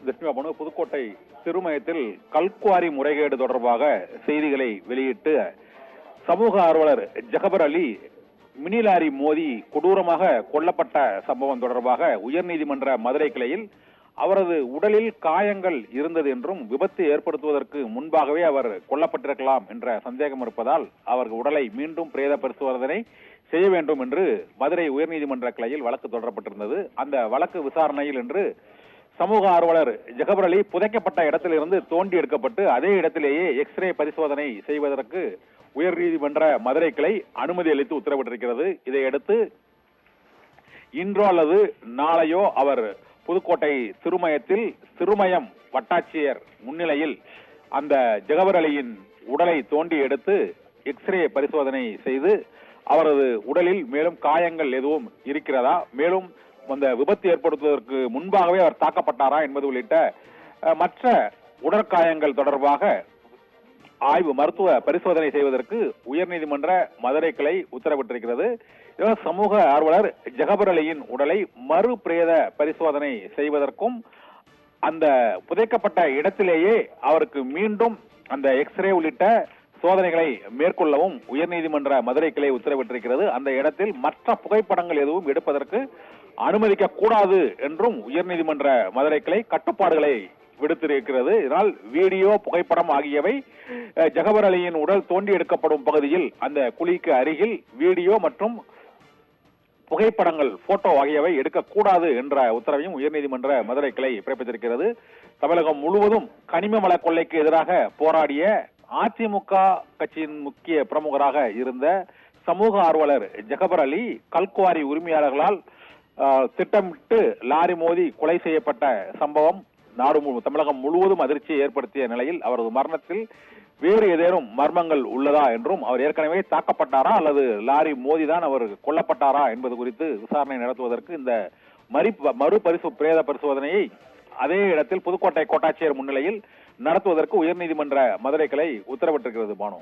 தட்சிணாபனு புதுக்கோட்டை திருமயத்தில் கல்குவாரி முறைகேடு தொடர்பாக செய்திகளை வெளியிட்டு சமூக ஆர்வலர் ஜகபர் அலி மினி லாரி மோதி கொடூரமாக கொல்லப்பட்ட சம்பவம் தொடர்பாக உயர்நீதிமன்ற மதுரை கிளையில் அவரது உடலில் காயங்கள் இருந்தது என்றும் விபத்து ஏற்படுத்துவதற்கு முன்பாகவே அவர் கொல்லப்பட்டிருக்கலாம் என்ற சந்தேகம் இருப்பதால் அவர் உடலை மீண்டும் பிரேத பரிசோதனை செய்ய வேண்டும் என்று மதுரை உயர்நீதிமன்ற கிளையில் வழக்கு தொடரப்பட்டிருந்தது. அந்த வழக்கு விசாரணையில் இன்று சமூக ஆர்வலர் ஜகபர் அலி புதைக்கப்பட்ட இடத்திலிருந்து தோண்டி எடுக்கப்பட்டு அதே இடத்திலேயே எக்ஸ்ரே பரிசோதனை செய்வதற்கு உயர்நீதிமன்ற மதுரை கிளை அனுமதி அளித்து உத்தரவிட்டிருக்கிறது. இதையடுத்து இன்றோ அல்லது நாளையோ அவர் புதுக்கோட்டை திருமயத்தில் திருமயம் வட்டாட்சியர் முன்னிலையில் அந்த ஜகபர் அலியின் உடலை தோண்டி எடுத்து எக்ஸ்ரே பரிசோதனை செய்து அவரது உடலில் மேலும் காயங்கள் எதுவும் இருக்கிறதா, மேலும் அந்த விபத்து ஏற்படுத்துவதற்கு முன்பாகவே அவர் தாக்கப்பட்டாரா என்பது உள்ளிட்ட மற்ற உடற்காயங்கள் தொடர்பாக ஆய்வு மருத்துவ பரிசோதனை செய்வதற்கு உயர்நீதிமன்ற மதுரை கிளை உத்தரவிட்டிருக்கிறது. சமூக ஆர்வலர் ஜகபர் அலியின் உடலை மறு பிரேத பரிசோதனை செய்வதற்கும் அந்த புதைக்கப்பட்ட இடத்திலேயே அவருக்கு மீண்டும் அந்த எக்ஸ்ரே உள்ளிட்ட சோதனைகளை மேற்கொள்ளவும் உயர்நீதிமன்ற மதுரை கிளை உத்தரவிட்டிருக்கிறது. அந்த இடத்தில் மற்ற புகைப்படங்கள் எதுவும் எடுப்பதற்கு அனுமதிக்க கூடாது என்றும் உயர்நீதிமன்ற மதுரை கிளை கட்டுப்பாடுகளை விடுத்திருக்கிறது. இதனால் வீடியோ, புகைப்படம் ஆகியவை ஜகபர் அலியின் உடல் தோண்டி எடுக்கப்படும் பகுதியில் அந்த குழிக்கு அருகில் வீடியோ மற்றும் புகைப்படங்கள், போட்டோ ஆகியவை எடுக்கக்கூடாது என்ற உத்தரவையும் உயர்நீதிமன்ற மதுரை கிளை பிறப்பித்திருக்கிறது. தமிழகம் முழுவதும் கனிம வள கொள்ளைக்கு எதிராக போராடிய அதிமுக கட்சியின் முக்கிய பிரமுகராக இருந்த சமூக ஆர்வலர் ஜகபர் அலி கல்குவாரி உரிமையாளர்களால் திட்டமிட்டு லாரி மோதி கொலை செய்யப்பட்ட சம்பவம் தமிழகம் முழுவதும் அதிர்ச்சியை ஏற்படுத்திய நிலையில் அவரது மரணத்தில் வேறு ஏதேனும் மர்மங்கள் உள்ளதா என்றும், அவர் ஏற்கனவே தாக்கப்பட்டாரா அல்லது லாரி மோதிதான் அவர் கொல்லப்பட்டாரா என்பது குறித்து விசாரணை நடத்துவதற்கு இந்த பிரேத பரிசோதனையை அதே இடத்தில் புதுக்கோட்டை கோட்டாட்சியர் முன்னிலையில் நடத்துவதற்கு உயர்நீதிமன்ற மதுரை கிளை உத்தரவிட்டிருக்கிறது. பானு.